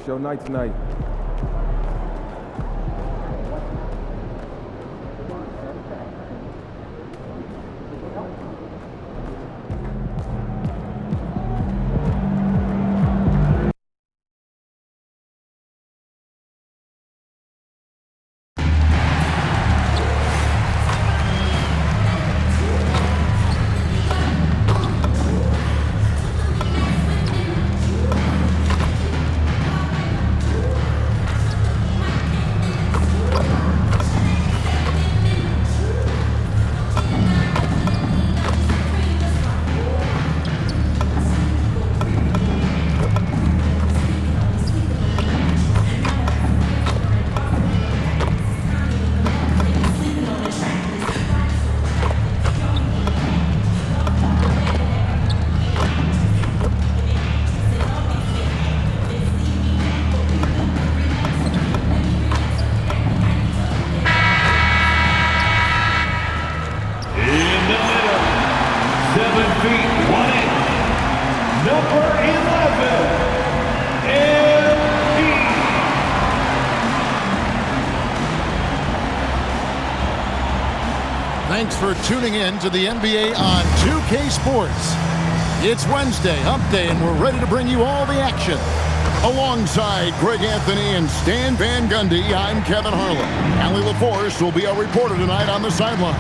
Show night tonight. Thanks for tuning in to the NBA on 2K Sports. It's Wednesday, Hump Day, and we're ready to bring you all the action. Alongside Greg Anthony and Stan Van Gundy, I'm Kevin Harlan. Allie LaForce will be our reporter tonight on the sideline.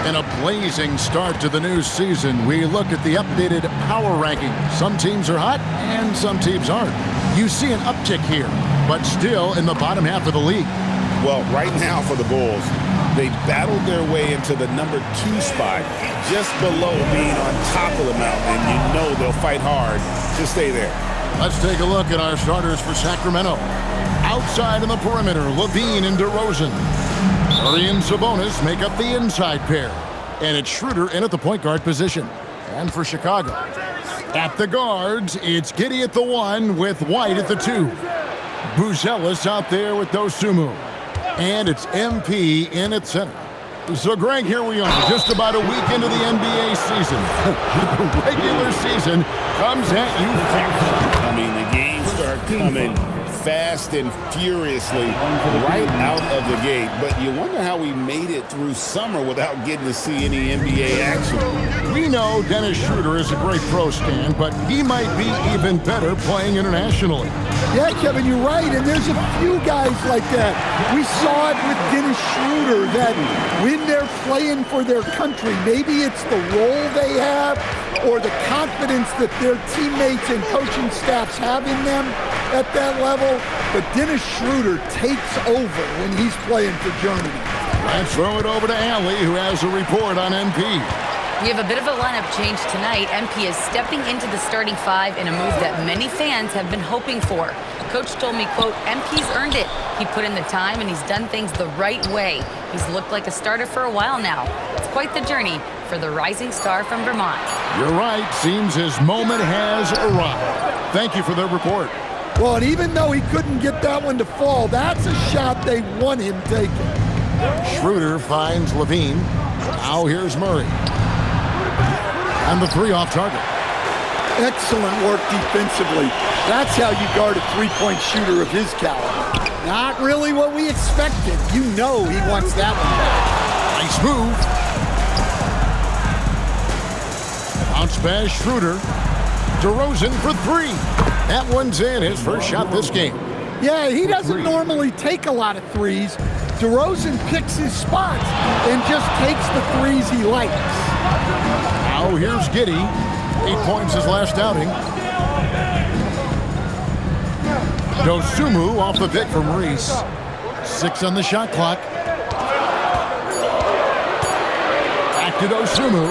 In a blazing start to the new season, we look at the updated power rankings. Some teams are hot and some teams aren't. You see an uptick here, but still in the bottom half of the league. Well, right now for the Bulls, they battled their way into the number 2 spot, just below being on top of the mountain, and you know they'll fight hard to stay there. Let's take a look at our starters for Sacramento. Outside in the perimeter, Levine and DeRozan. Murray and Sabonis make up the inside pair. And it's Schroeder in at the point guard position. And for Chicago, at the guards, it's Giddey at the 1 with White at the 2. Buzelis out there with Dosunmu. And it's MP in at center. So, Greg, here we are, just about a week into the NBA season. The regular season comes at you fast. I mean, the games start coming fast and furiously right out of the gate. But you wonder how we made it through summer without getting to see any NBA action. We know Dennis Schroeder is a great pro, Stan, but he might be even better playing internationally. Yeah, Kevin, you're right, and there's a few guys like that. We saw it with Dennis Schroeder, that when they're playing for their country, maybe it's the role they have or the confidence that their teammates and coaching staffs have in them at that level, but Dennis Schroeder takes over when he's playing for Germany. Let's throw it over to Allie, who has a report on MP. We have a bit of a lineup change tonight. MP is stepping into the starting 5 in a move that many fans have been hoping for. Coach told me, quote, MP's earned it. He put in the time and he's done things the right way. He's looked like a starter for a while now. It's quite the journey for the rising star from Vermont. You're right. Seems his moment has arrived. Thank you for the report. Well, and even though he couldn't get that one to fall, that's a shot they want him taking. Schroeder finds Levine. Now here's Murray. And the 3 off target. Excellent work defensively. That's how you guard a three-point shooter of his caliber. Not really what we expected. You know he wants that one back. Nice move. Bounce pass, Schroeder. DeRozan for 3. That one's in, his first shot this game. Yeah, he doesn't normally take a lot of threes. DeRozan picks his spots and just takes the threes he likes. Now here's Giddey. 8 points his last outing. Dosunmu off the pick from Reese. 6 on the shot clock. Back to Dosunmu.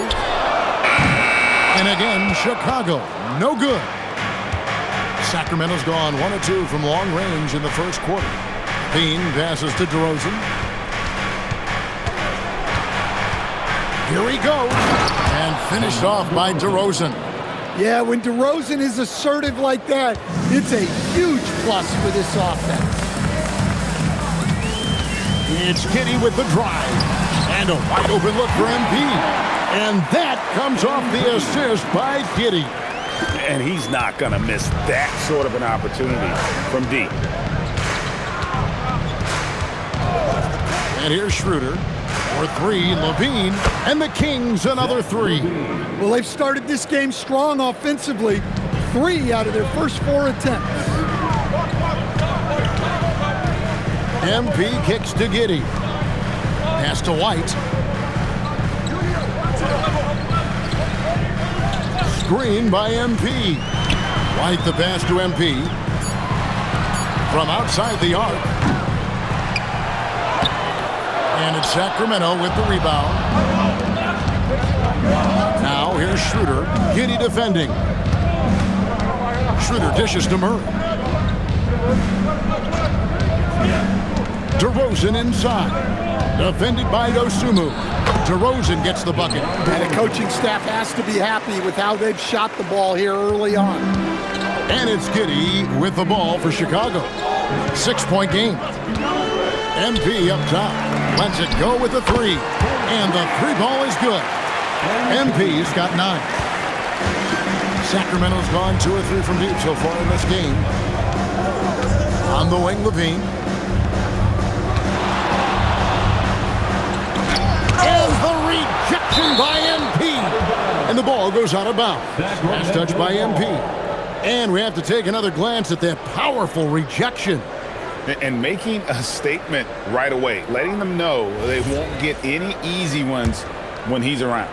And again, Chicago. No good. Sacramento's gone 1 of 2 from long range in the first quarter. Bean passes to DeRozan. Here he goes. And finished off by DeRozan. Yeah, when DeRozan is assertive like that, it's a huge plus for this offense. It's Giddey with the drive. And a wide open look for MP. And that comes off the assist by Giddey. And he's not going to miss that sort of an opportunity from deep. And here's Schroeder for three. Levine, and the Kings another three. Well, they've started this game strong offensively. 3 out of their first 4 attempts. MP kicks to Giddey. Pass to White. Screen by MP. White the pass to MP. From outside the arc. And it's Sacramento with the rebound. Now here's Schroeder. Giddey defending. Schroeder dishes to Murray. DeRozan inside. Defended by Dosunmu. DeRozan gets the bucket. And the coaching staff has to be happy with how they've shot the ball here early on. And it's Giddey with the ball for Chicago. 6-point game. MP up top. Lets it go with the three. And the three ball is good. MP's got 9. Sacramento's gone 2 or 3 from deep so far in this game. On the wing, Levine. And the rejection by MP. And the ball goes out of bounds. Last touch by MP. And we have to take another glance at that powerful rejection. And making a statement right away, letting them know they won't get any easy ones when he's around.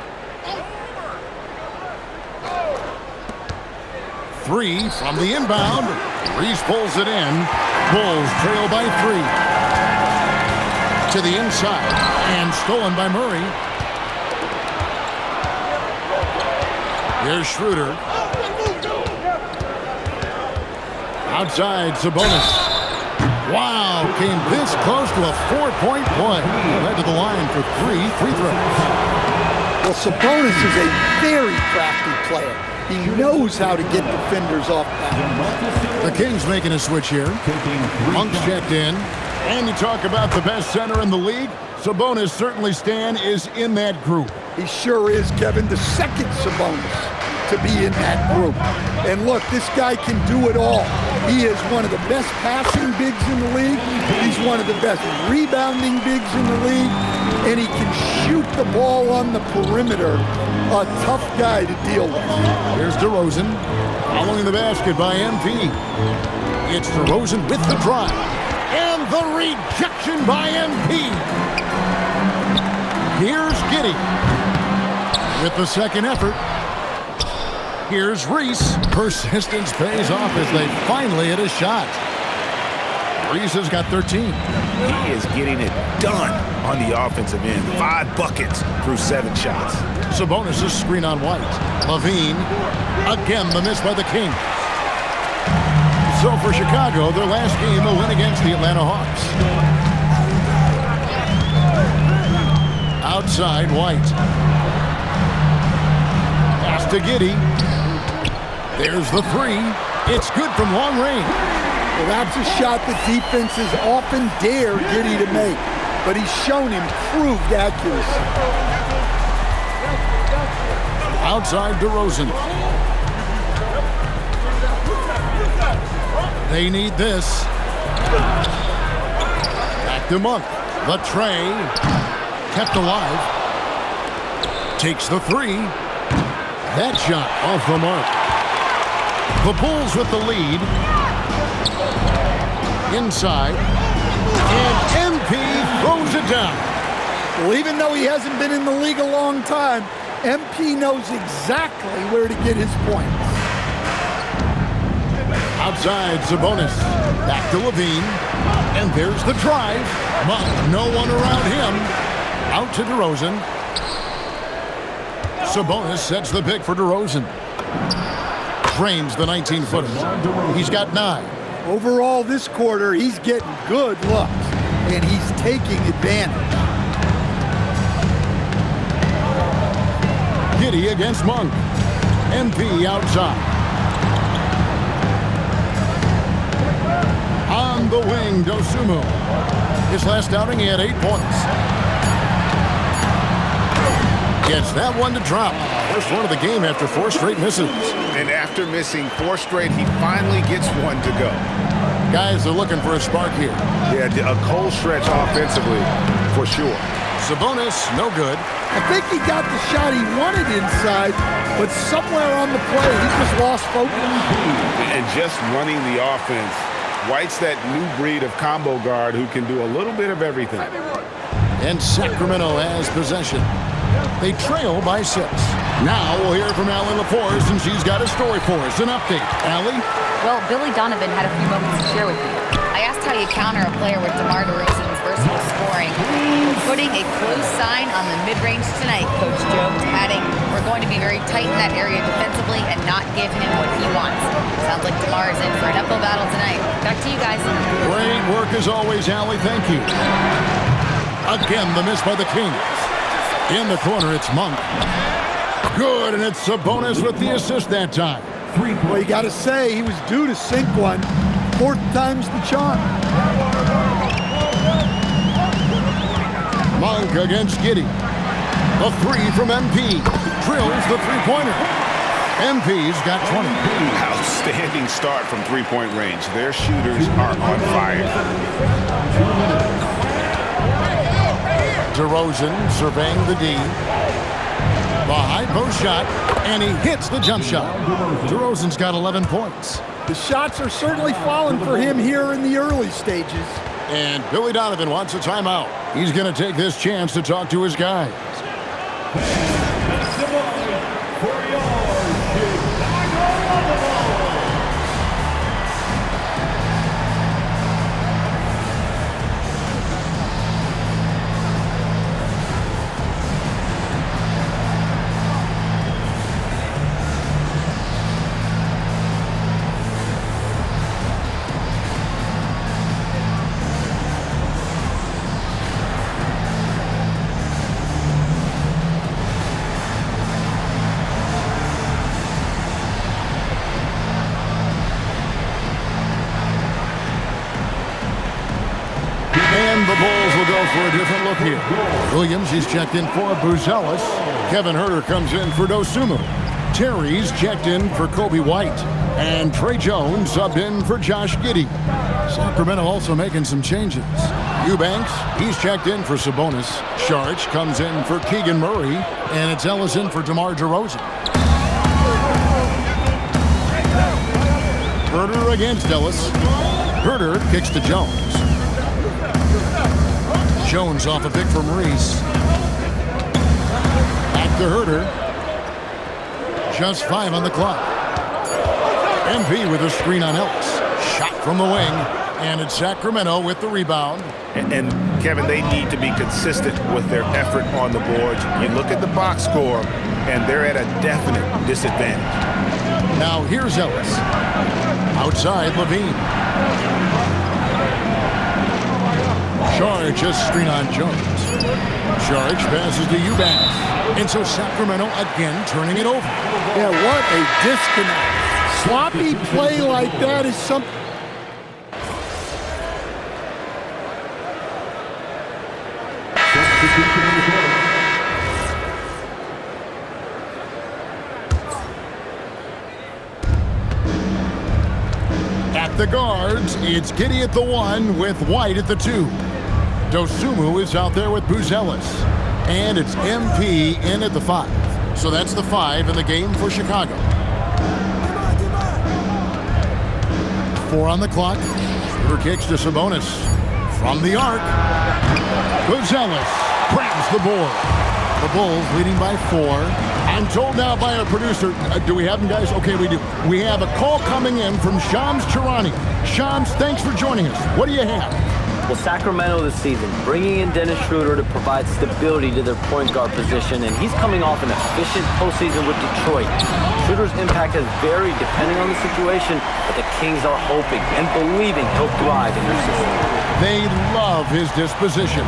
3 from the inbound. Reese pulls it in. Bulls trail by 3. To the inside. And stolen by Murray. Here's Schroeder. Outside, Sabonis. Wow, came this close to a 4-point play. Led to the line for 3 free throws. Well, Sabonis is a very crafty player. He knows how to get defenders off balance. The Kings making a switch here. Monk's checked in. And you talk about the best center in the league. Sabonis certainly, Stan, is in that group. He sure is, Kevin, the second Sabonis to be in that group. And look, this guy can do it all. He is one of the best passing bigs in the league. He's one of the best rebounding bigs in the league. And he can shoot the ball on the perimeter. A tough guy to deal with. Here's DeRozan following the basket by MP. It's DeRozan with the drive. And the rejection by MP. Here's Giddey with the second effort. Here's Reese. Persistence pays off as they finally hit a shot. Reese has got 13. He is getting it done on the offensive end. 5 buckets through 7 shots. Sabonis' screen on White. Levine. Again, the miss by the Kings. So for Chicago, their last game, a win against the Atlanta Hawks. Outside, White. Pass to Giddey. There's the 3. It's good from long range. Well, that's a shot that defenses often dare Giddey to make, but he's shown improved accuracy. Outside DeRozan. They need this. Back to Monk. The tray. Kept alive. Takes the 3. That shot off the mark. The Bulls with the lead. Inside. And MP throws it down. Well, even though he hasn't been in the league a long time, MP knows exactly where to get his points. Outside, Sabonis. Back to Levine. And there's the drive. Monk, no one around him. Out to DeRozan. Sabonis sets the pick for DeRozan. Drains the 19-footer. He's got 9. Overall, this quarter, he's getting good looks, and he's taking advantage. Giddey against Monk. MP outside. On the wing, Dosunmu. His last outing, he had 8 points. Gets that one to drop. First one of the game after 4 straight misses. And after missing 4 straight, he finally gets one to go. Guys are looking for a spark here. Yeah, a cold stretch offensively, for sure. Sabonis, no good. I think he got the shot he wanted inside, but somewhere on the play, he just lost focus. And just running the offense, White's that new breed of combo guard who can do a little bit of everything. And Sacramento has possession. They trail by 6. Now we'll hear from Allie LaForce, and she's got a story for us. An update. Allie? Well, Billy Donovan had a few moments to share with me. I asked how you counter a player with DeMar DeRozan's versatile scoring. We're putting a close sign on the mid-range tonight, Coach joked, adding, we're going to be very tight in that area defensively and not give him what he wants. Sounds like DeMar is in for an uphill battle tonight. Back to you guys. Great work as always, Allie. Thank you. Again, the miss by the Kings. In the corner, it's Monk. Good, and it's Sabonis with the assist that time. Well, you got to say, he was due to sink one. 4th time's the charm. Monk against Giddey. A 3 from MP. Drills the three-pointer. MP's got 20. Outstanding start from three-point range. Their shooters are on fire. DeRozan surveying the D. The high post shot, and he hits the jump shot. DeRozan's got 11 points. The shots are certainly falling for him here in the early stages. And Billy Donovan wants a timeout. He's going to take this chance to talk to his guys. And the Bulls will go for a different look here. Williams is checked in for Buzelis. Kevin Huerter comes in for Dosunmu. Terry's checked in for Kobe White. And Trey Jones subbed in for Josh Giddey. Sacramento also making some changes. Eubanks, he's checked in for Sabonis. Sharch comes in for Keegan Murray. And it's Ellis in for DeMar DeRozan. Huerter against Ellis. Huerter kicks to Jones. Jones off a pick from Reese. Back to Huerter. Just 5 on the clock. MP with a screen on Ellis. Shot from the wing. And it's Sacramento with the rebound. And Kevin, they need to be consistent with their effort on the boards. You look at the box score, and they're at a definite disadvantage. Now here's Ellis. Outside, Levine. Charge, a screen on Jones. Charge passes to Eubanks. And so Sacramento again turning it over. Yeah, what a disconnect. Sloppy play like that is something. At the guards, it's Giddey at the 1 with White at the 2. Dosunmu is out there with Buzelis. And it's MP in at the 5. So that's the 5 in the game for Chicago. 4 on the clock. Shooter kicks to Sabonis. From the arc. Buzelis grabs the board. The Bulls leading by 4. I'm told now by our producer, do we have them, guys? Okay, we do. We have a call coming in from Shams Charania. Shams, thanks for joining us. What do you have? Well, Sacramento this season, bringing in Dennis Schroeder to provide stability to their point guard position, and he's coming off an efficient postseason with Detroit. Schroeder's impact has varied depending on the situation, but the Kings are hoping and believing he'll thrive in their system. They love his disposition.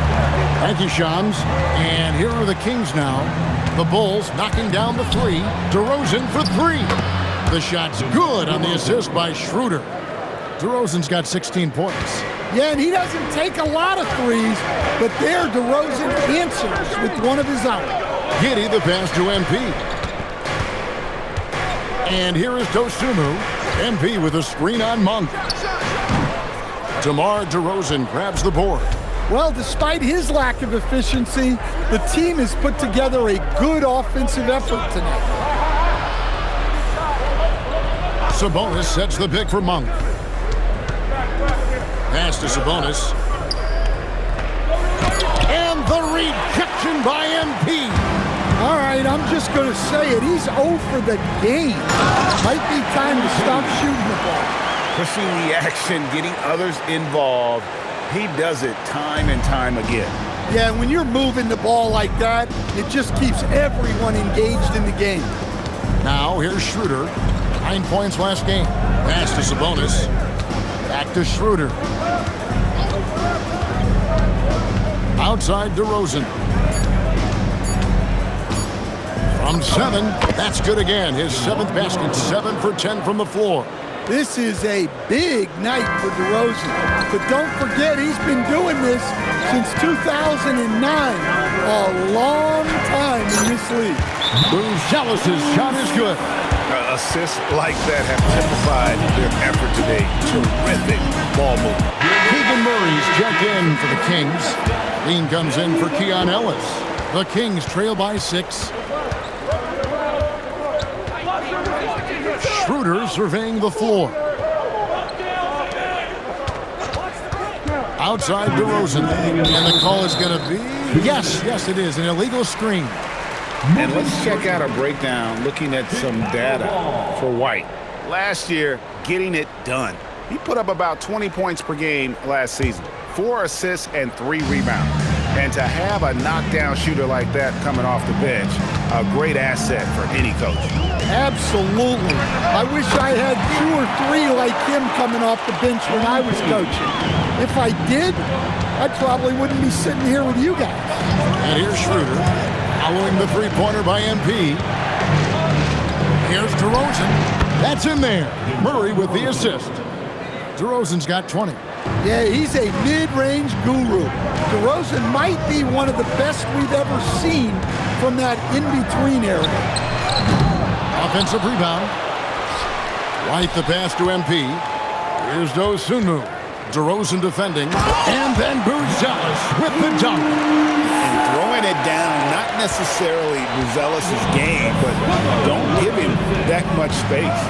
Thank you, Shams. And here are the Kings now. The Bulls knocking down the 3. DeRozan for 3. The shot's good on the assist by Schroeder. DeRozan's got 16 points. Yeah, and he doesn't take a lot of threes, but there DeRozan answers with one of his own. Giddey the pass to MP. And here is Dosunmu. MP with a screen on Monk. DeMar DeRozan grabs the board. Well, despite his lack of efficiency, the team has put together a good offensive effort tonight. Sabonis sets the pick for Monk. Pass to Sabonis. And the rejection by MP. All right, I'm just going to say it. He's 0 for the game. Might be time to stop shooting the ball. Pushing the action, getting others involved. He does it time and time again. Yeah, when you're moving the ball like that, it just keeps everyone engaged in the game. Now here's Schroeder. 9 points last game. Pass to Sabonis. Back to Schroeder. Outside DeRozan. From 7, that's good again. His 7th basket, 7 for 10 from the floor. This is a big night for DeRozan. But don't forget, he's been doing this since 2009. A long time in this league. Buzelis' shot is good. Assists like that have typified their effort today. Terrific ball movement. Keegan Murray's checked in for the Kings. Lean comes in for Keon Ellis. The Kings trail by 6. Schroeder surveying the floor. Outside DeRozan. And the call is going to be... Yes, it is. An illegal screen. And let's check out a breakdown looking at some data for White. Last year, getting it done. He put up about 20 points per game last season, 4 assists and 3 rebounds. And to have a knockdown shooter like that coming off the bench, a great asset for any coach. Absolutely. I wish I had 2 or 3 like him coming off the bench when I was coaching. If I did, I probably wouldn't be sitting here with you guys. And here's Schroeder. Following the three-pointer by MP. Here's DeRozan. That's in there. Murray with the assist. DeRozan's got 20. Yeah, he's a mid-range guru. DeRozan might be one of the best we've ever seen from that in-between area. Offensive rebound. White the pass to MP. Here's Dosunmu. DeRozan defending. And then Buzelis with the dunk. Throwing it down, not necessarily Buzelis' game, but don't give him that much space.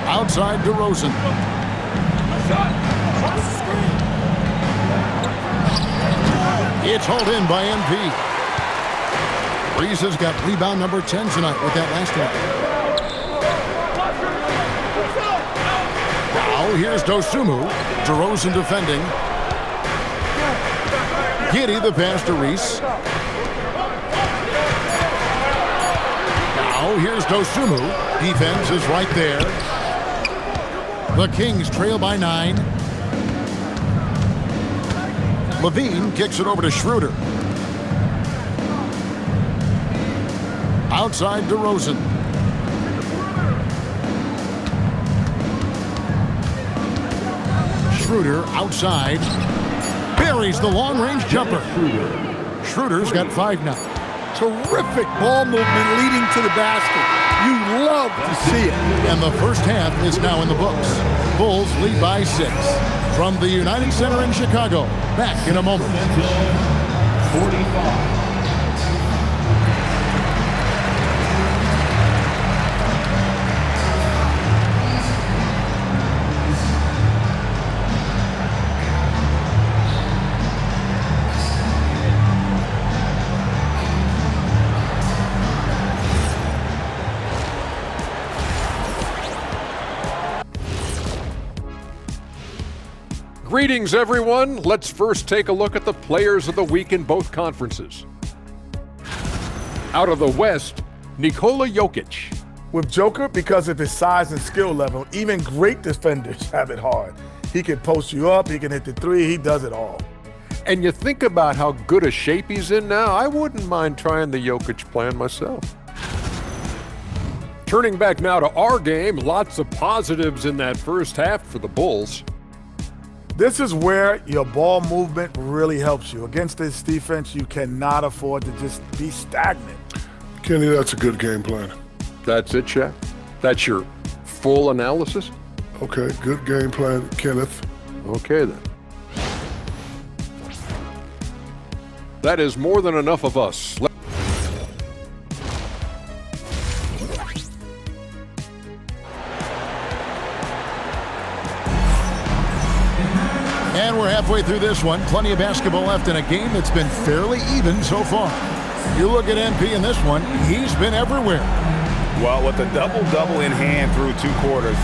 Outside DeRozan. It's hauled in by MP. Reese has got rebound number 10 tonight with that last one. Now here's Dosunmu. DeRozan defending. Giddey the pass to Reese. Now here's Dosunmu. Defense is right there. The Kings trail by 9. Levine kicks it over to Schroeder. Outside DeRozan. Schroeder outside. Buries the long-range jumper. Schroeder's got 5 now. Terrific ball movement leading to the basket. You love to see it. And the first half is now in the books. Bulls lead by 6. From the United Center in Chicago. Back in a moment. 45. Greetings, everyone. Let's first take a look at the players of the week in both conferences. Out of the West, Nikola Jokic. With Joker, because of his size and skill level, even great defenders have it hard. He can post you up, he can hit the 3, he does it all. And you think about how good a shape he's in now, I wouldn't mind trying the Jokic plan myself. Turning back now to our game, lots of positives in that first half for the Bulls. This is where your ball movement really helps you. Against this defense, you cannot afford to just be stagnant. Kenny, that's a good game plan. That's it, Shaq? That's your full analysis? Okay, good game plan, Kenneth. Okay, then. That is more than enough of us. And we're halfway through this one. Plenty of basketball left in a game that's been fairly even so far. You look at MP in this one, he's been everywhere. Well, with a double-double in hand through 2 quarters,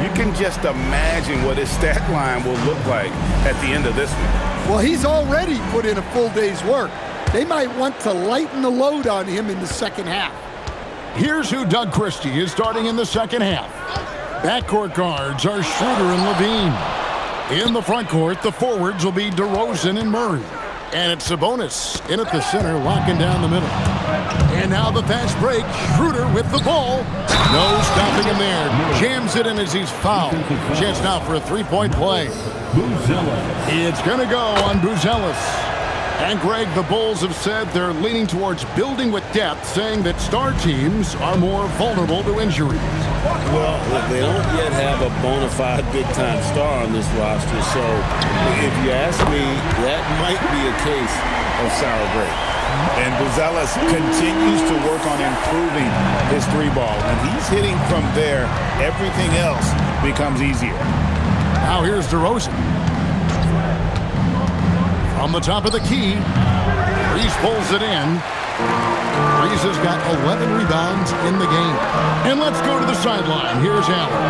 you can just imagine what his stat line will look like at the end of this one. Well, he's already put in a full day's work. They might want to lighten the load on him in the second half. Here's who Doug Christie is starting in the second half. Backcourt guards are Schroeder and Levine. In the front court, the forwards will be DeRozan and Murray. And it's Sabonis in at the center, locking down the middle. And now the fast break. Schroeder with the ball. No stopping him there. Jams it in as he's fouled. Chance now for a three-point play. It's going to go on Buzelis. And Greg, the Bulls have said they're leaning towards building with depth, saying that star teams are more vulnerable to injuries. Well, they don't yet have a bona fide big-time star on this roster, so if you ask me, that might be a case of sour grape. And Buzelis continues to work on improving his 3-ball. When he's hitting from there, everything else becomes easier. Now here's DeRozan. From the top of the key, Reese pulls it in. Reese has got 11 rebounds in the game. And let's go to the sideline. Here's Allen.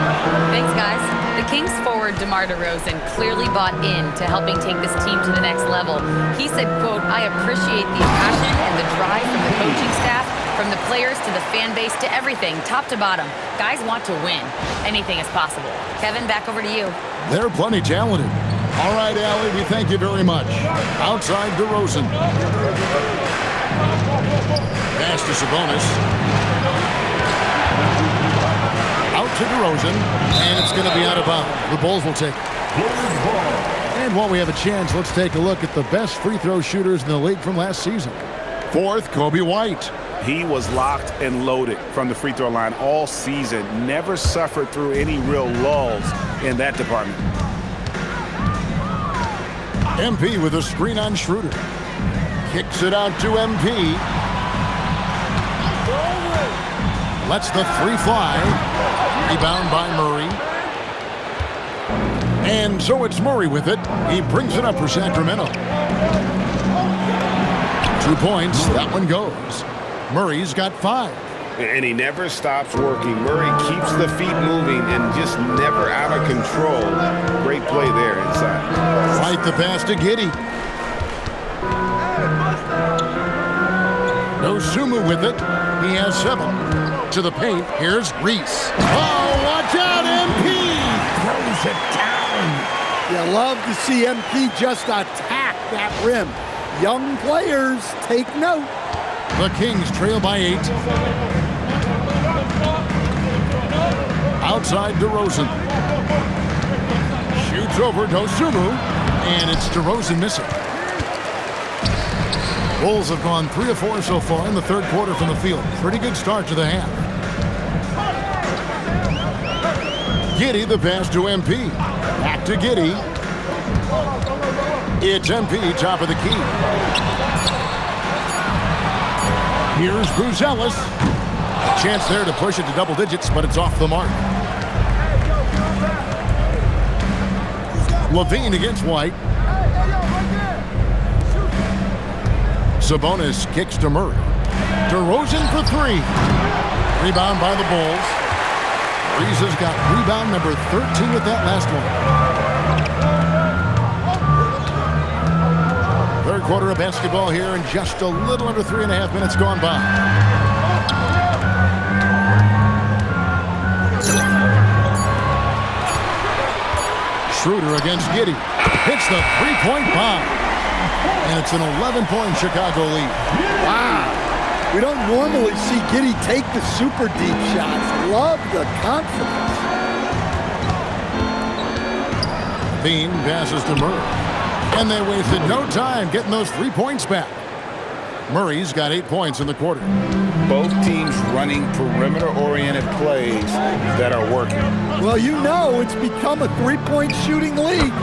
Thanks, guys. The Kings forward DeMar DeRozan clearly bought in to helping take this team to the next level. He said, quote, "I appreciate the passion and the drive from the coaching staff, from the players to the fan base to everything, top to bottom. Guys want to win. Anything is possible." Kevin, back over to you. They're plenty talented. All right, Allie, we thank you very much. Outside DeRozan. Pass to Sabonis. Out to DeRozan, and it's going to be out of bounds. The Bulls will take it. And while we have a chance, let's take a look at the best free throw shooters in the league from last season. Fourth, Kobe White. He was locked and loaded from the free throw line all season. Never suffered through any real lulls in that department. MP with a screen on Schroeder. Kicks it out to MP. Lets the three fly. Rebound by Murray. And so it's Murray with it. He brings it up for Sacramento. 2 points. That one goes. Murray's got 5. And he never stops working. Murray keeps the feet moving and just never out of control. Great play there inside. Right the pass to Giddey. No Sumu with it. He has 7. To the paint. Here's Reese. Oh, watch out, MP! Throws it down. You love to see MP just attack that rim. Young players, take note. The Kings trail by 8. Outside DeRozan. Shoots over Dosunmu, and it's DeRozan missing. Bulls have gone 3 of 4 so far in the third quarter from the field. Pretty good start to the half. Giddey, the pass to MP. Back to Giddey. It's MP, top of the key. Here's Buzelis. A chance there to push it to double digits, but it's off the mark. Levine against White. Sabonis kicks to Murray. DeRozan for 3. Rebound by the Bulls. Reese has got rebound number 13 with that last one. Third quarter of basketball here, and just a little under 3.5 minutes gone by. Schroeder against Giddey. Hits the three-point bomb. And it's an 11-point Chicago lead. Wow. We don't normally see Giddey take the super deep shots. Love the confidence. Bean passes to Murray. And they wasted no time getting those 3 points back. Murray's got 8 points in the quarter. Both teams running perimeter-oriented plays that are working. Well, you know it's become a three-point shooting league.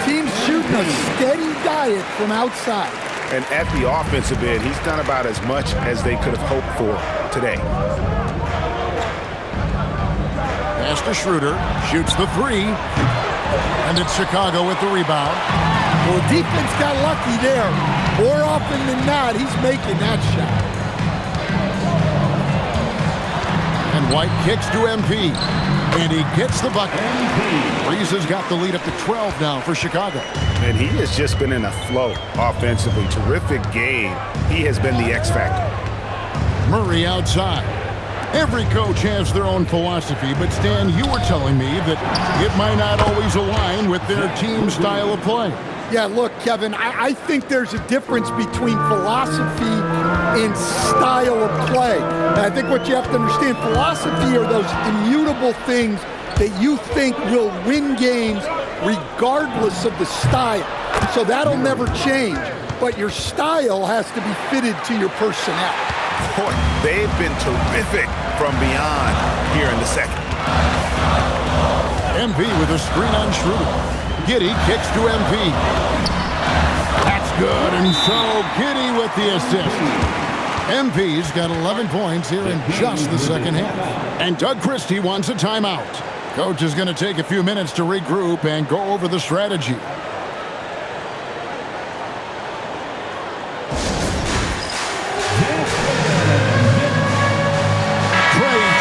Teams shooting a steady diet from outside. And at the offensive end, he's done about as much as they could have hoped for today. Pass to Schroeder, shoots the three, and it's Chicago with the rebound. Well, defense got lucky there. More often than not, he's making that shot. And White kicks to MP, and he gets the bucket. Reese has got the lead up to 12 now for Chicago. And he has just been in a flow offensively. Terrific game. He has been the X factor. Murray outside. Every coach has their own philosophy, but Stan, you were telling me that it might not always align with their team style of play. Yeah, look, Kevin, I think there's a difference between philosophy and style of play. And I think what you have to understand, philosophy are those immutable things that you think will win games regardless of the style. So that'll never change, but your style has to be fitted to your personnel. Boy, they've been terrific from beyond here in the second. MP with a screen on Schroeder. Giddy kicks to MP. That's good, and so Giddy with the assist. MP's got 11 points here in just the second half. And Doug Christie wants a timeout. Coach is going to take a few minutes to regroup and go over the strategy.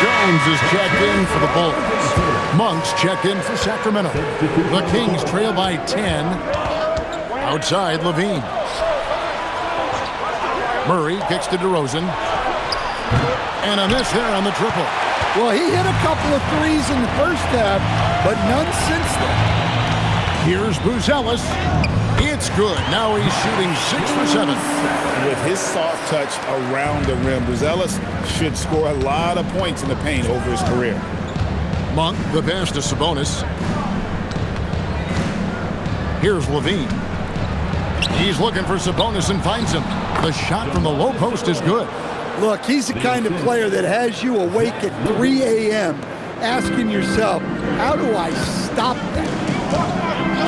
Jones is checked in for the Bulls. Monk's checked in for Sacramento. The Kings trail by 10. Outside, Levine. Murray kicks to DeRozan. And a miss there on the triple. Well, he hit a couple of threes in the first half, but none since then. Here's Buzelis. It's good. Now he's shooting 6 for 7. With his soft touch around the rim, Buzelis should score a lot of points in the paint over his career. Monk, the pass to Sabonis. Here's Levine. He's looking for Sabonis and finds him. The shot from the low post is good. Look, he's the kind of player that has you awake at 3 a.m. asking yourself, how do I stop that?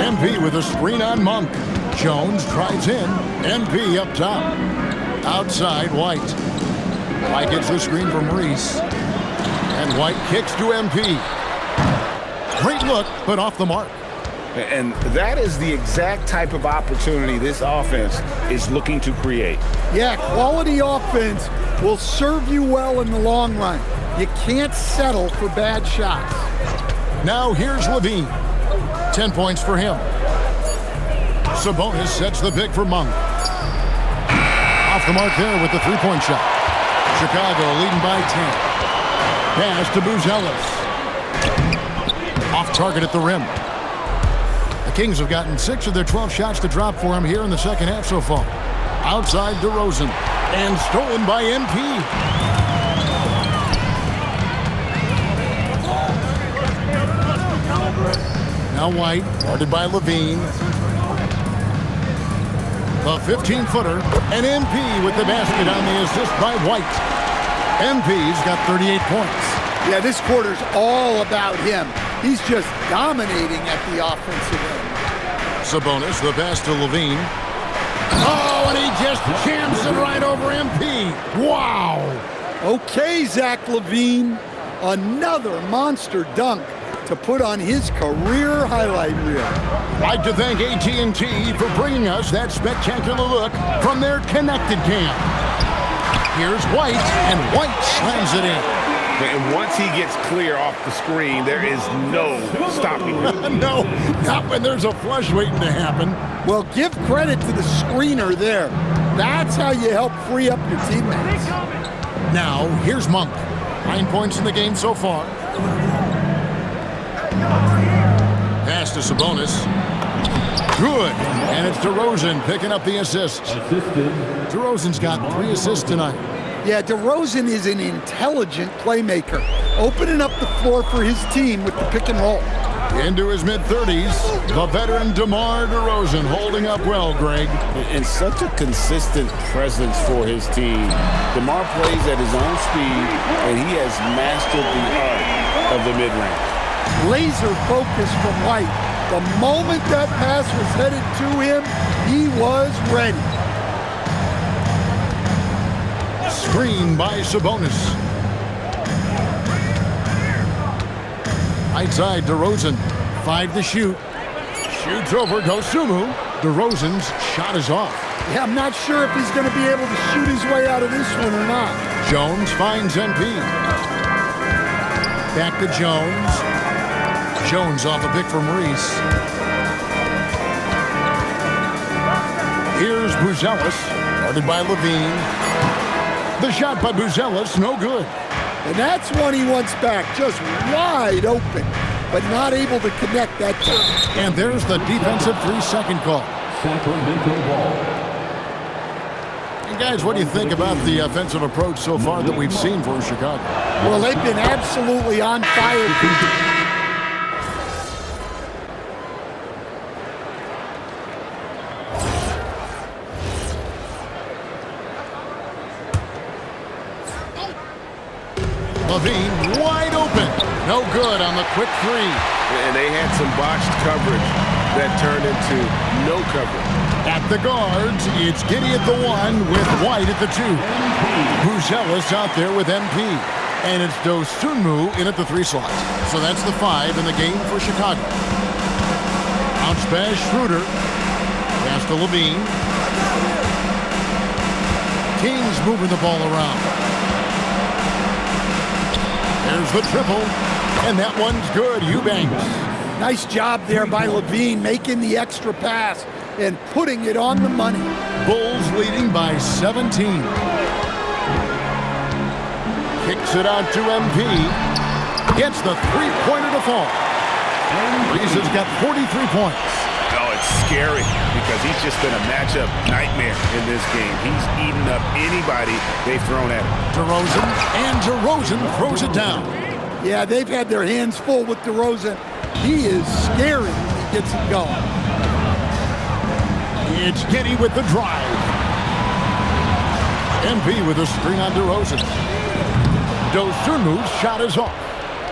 MP with a screen on Monk. Jones drives in. MP up top. Outside, White. White gets the screen from Reese. And White kicks to MP. Great look, but off the mark. And that is the exact type of opportunity this offense is looking to create. Yeah, quality offense will serve you well in the long run. You can't settle for bad shots. Now here's Levine. 10 points for him. Sabonis sets the pick for Monk. Off the mark there with the three-point shot. Chicago leading by 10. Pass to Buzelis. Off target at the rim. The Kings have gotten 6 of their 12 shots to drop for him here in the second half so far. Outside DeRozan. And stolen by MP. Now White, guarded by Levine. The 15-footer, and MP with the basket on the assist by White. MP's got 38 points. Yeah, this quarter's all about him. He's just dominating at the offensive end. Sabonis, the pass to Levine. Oh, and he just jams it right over MP. Wow. Okay, Zach Levine, another monster dunk to put on his career highlight reel. I'd like to thank AT&T for bringing us that spectacular look from their connected cam. Here's White, and White slams it in. And once he gets clear off the screen, there is no stopping him. No, not when there's a flush waiting to happen. Well, give credit to the screener there. That's how you help free up your teammates. Now, here's Monk. 9 points in the game so far. Pass to Sabonis. Good. And it's DeRozan picking up the assists. DeRozan's got 3 assists tonight. Yeah, DeRozan is an intelligent playmaker, opening up the floor for his team with the pick and roll. Into his mid-30s, the veteran DeMar DeRozan holding up well, Greg. And such a consistent presence for his team. DeMar plays at his own speed, and he has mastered the art of the mid-range. Laser focus from White. The moment that pass was headed to him, he was ready. Screen by Sabonis. Right side, DeRozan. 5 to shoot. Shoots over Dosunmu. DeRozan's shot is off. Yeah, I'm not sure if he's going to be able to shoot his way out of this one or not. Jones finds MP. Back to Jones. Jones off a pick from Reese. Here's Buzelis, guarded by Levine. The shot by Buzelis, no good. And that's one he wants back, just wide open, but not able to connect that time. And there's the defensive 3-second call. Sacramento ball. And guys, what do you think about the offensive approach so far that we've seen for Chicago? Well, they've been absolutely on fire. Levine wide open. No good on the quick 3. And they had some botched coverage that turned into no coverage. At the guards, it's Giddey at the 1 with White at the 2. Buzelis out there with MP. And it's Dosunmu in at the 3 slot. So that's the 5 in the game for Chicago. Bounce pass, Schroeder. Pass to Levine. Kings moving the ball around. There's the triple, and that one's good. Eubanks. Nice job there by Levine, making the extra pass and putting it on the money. Bulls leading by 17. Kicks it out to MP. Gets the 3-pointer to fall. Reese has got 43 points. Oh, it's scary because he's just been a matchup nightmare in this game. He's eaten up anybody they've thrown at him. DeRozan throws it down. Yeah, they've had their hands full with DeRozan. He is scary when he gets it going. It's Giddey with the drive. MP with a screen on DeRozan. Dosunmu's shot is off.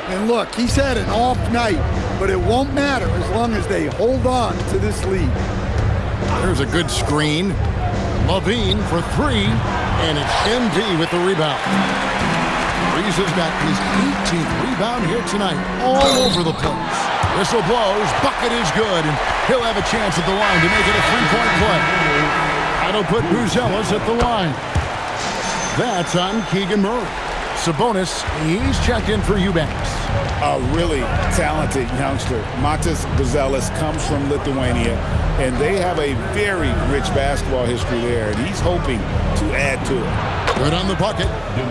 And look, he's had an off night, but it won't matter as long as they hold on to this lead. There's a good screen. Levine for 3, and it's MP with the rebound. Reese has got his 18th rebound here tonight, all over the place. Whistle blows, bucket is good, and he'll have a chance at the line to make it a 3-point play. That'll put Buzelis at the line. That's on Keegan Murray. Sabonis, he's checked in for Eubanks. A really talented youngster. Matas Buzelis comes from Lithuania, and they have a very rich basketball history there, and he's hoping to add to it. Good on the bucket.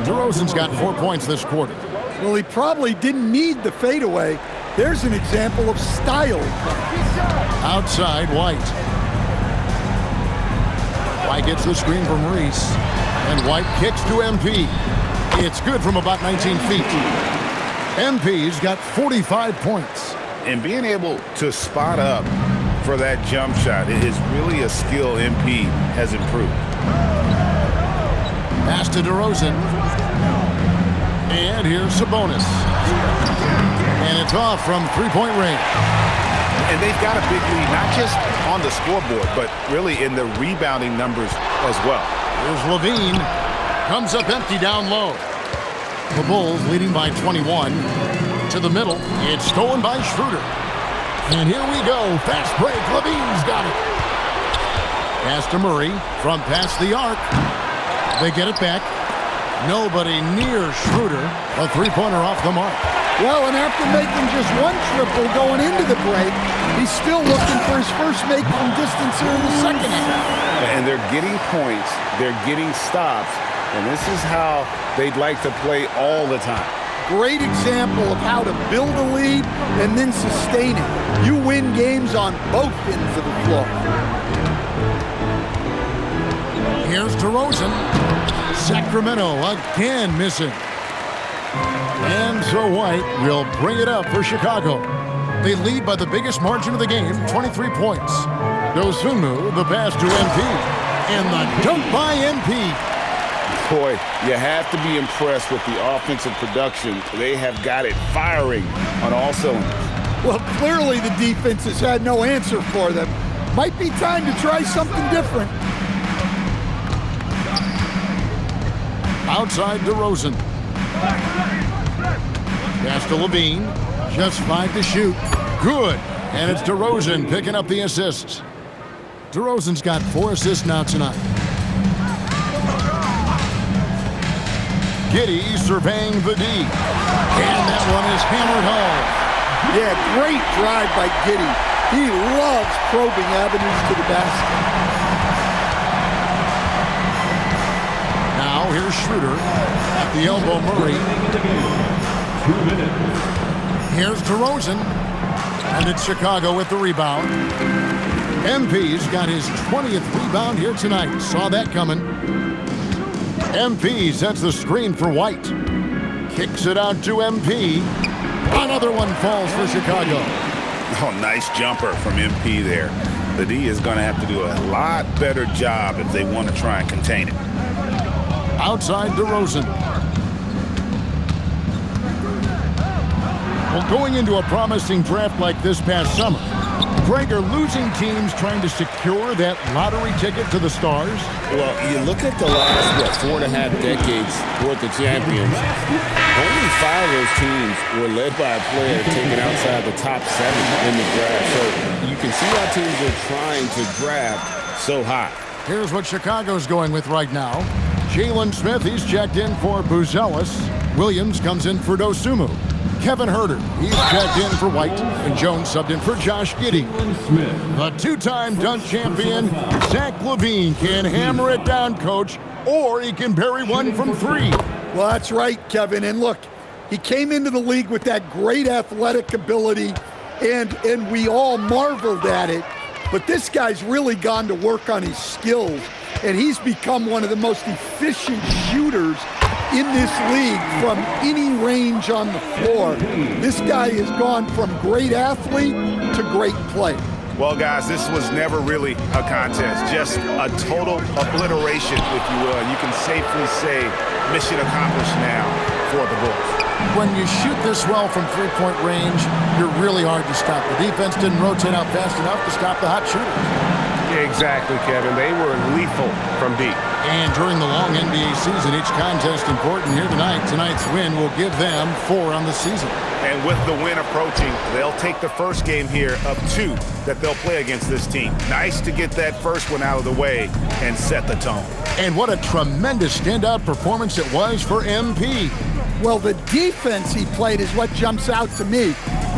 DeRozan's got 4 points this quarter. Well, he probably didn't need the fadeaway. There's an example of style. Outside, White. White gets the screen from Reese, and White kicks to MP. It's good from about 19 feet. MP's got 45 points. And being able to spot up for that jump shot is really a skill MP has improved. Pass to DeRozan. And here's Sabonis. And it's off from 3-point range. And they've got a big lead, not just on the scoreboard, but really in the rebounding numbers as well. Here's Levine. Comes up empty down low. The Bulls leading by 21. To the middle. It's stolen by Schroeder. And here we go. Fast break. Levine's got it. Pass to Murray from past the arc. They get it back. Nobody near Schroeder. A 3-pointer off the mark. Well, and after making just one triple going into the break, he's still looking for his first make from distance here in the second half. And they're getting points. They're getting stops. And this is how they'd like to play all the time. Great example of how to build a lead and then sustain it. You win games on both ends of the floor. Here's DeRozan. Sacramento again missing. And so White will bring it up for Chicago. They lead by the biggest margin of the game, 23 points. Dosunmu, the pass to MP. And the dunk by MP. Boy, you have to be impressed with the offensive production. They have got it firing on all cylinders. Well, clearly the defense has had no answer for them. Might be time to try something different. Outside DeRozan. Pass to Levine. Just 5 to shoot. Good. And it's DeRozan picking up the assists. DeRozan's got 4 assists now tonight. Giddey surveying the D. And that one is hammered home. Yeah, great drive by Giddey. He loves probing avenues to the basket. Now here's Schroeder at the elbow. Murray. 2 minutes. Here's DeRozan. And it's Chicago with the rebound. MP's got his 20th rebound here tonight. Saw that coming. MP sets the screen for White. Kicks it out to MP. Another one falls for Chicago. Oh, nice jumper from MP there. The D is going to have to do a lot better job if they want to try and contain it. Outside DeRozan. Well, going into a promising draft like this past summer, Greg, are losing teams trying to secure that lottery ticket to the stars? Well, you look at the last, 4.5 decades worth of champions, only 5 of those teams were led by a player taken outside the top 7 in the draft. So you can see how teams are trying to draft so high. Here's what Chicago's going with right now. Jalen Smith, he's checked in for Buzelis. Williams comes in for Dosunmu. Kevin Huerter, he's checked in for White, and Jones subbed in for Josh Giddey. The 2-time dunk champion, Zach LaVine, can hammer it down, Coach, or he can bury one from 3. Well, that's right, Kevin. And look, he came into the league with that great athletic ability, and we all marveled at it. But this guy's really gone to work on his skills, and he's become one of the most efficient shooters in this league from any range on the floor. This guy has gone from great athlete to great player. Well, guys, this was never really a contest, just a total obliteration, if you will. And you can safely say mission accomplished now for the Bulls. When you shoot this well from 3-point range, you're really hard to stop. The defense didn't rotate out fast enough to stop the hot shooters. Exactly, Kevin. They were lethal from deep. And during the long NBA season, each contest important here tonight. Tonight's win will give them 4 on the season. And with the win approaching, they'll take the first game here of 2 that they'll play against this team. Nice to get that first one out of the way and set the tone. And what a tremendous standout performance it was for MP. Well, the defense he played is what jumps out to me.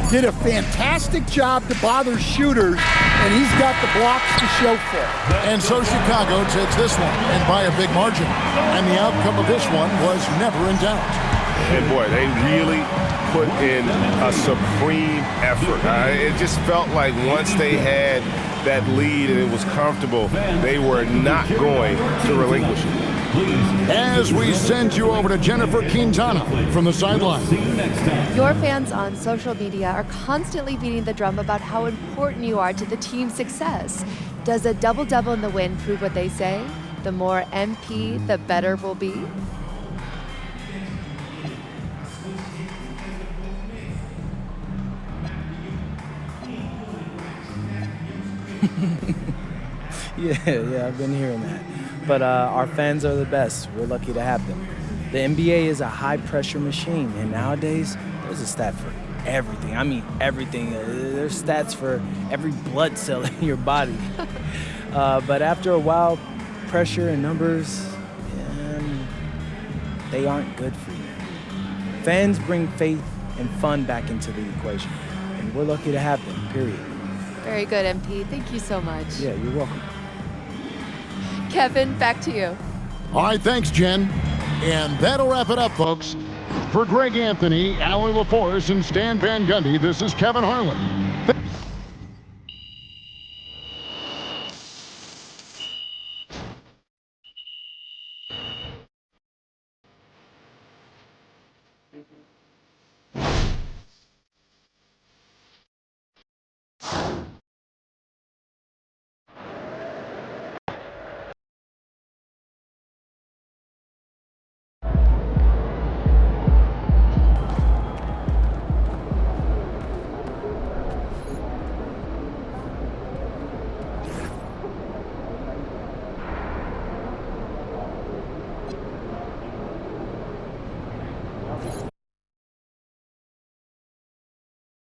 Did a fantastic job to bother shooters, and he's got the blocks to show for it. And so Chicago takes this one, and by a big margin. And the outcome of this one was never in doubt. And boy, they really put in a supreme effort. It just felt like once they had that lead and it was comfortable, they were not going to relinquish it. As we send you over to Jennifer Quintana from the sideline. Your fans on social media are constantly beating the drum about how important you are to the team's success. Does a double-double in the win prove what they say? The more MP, the better we'll be? Yeah, I've been hearing that. But our fans are the best. We're lucky to have them. The NBA is a high-pressure machine, and nowadays, there's a stat for everything. I mean, everything. There's stats for every blood cell in your body. But after a while, pressure and numbers, they aren't good for you. Fans bring faith and fun back into the equation, and we're lucky to have them, period. Very good, MP. Thank you so much. Yeah, you're welcome. Kevin, back to you. All right, thanks, Jen. And that'll wrap it up, folks. For Greg Anthony, Allie LaForce, and Stan Van Gundy, this is Kevin Harlan.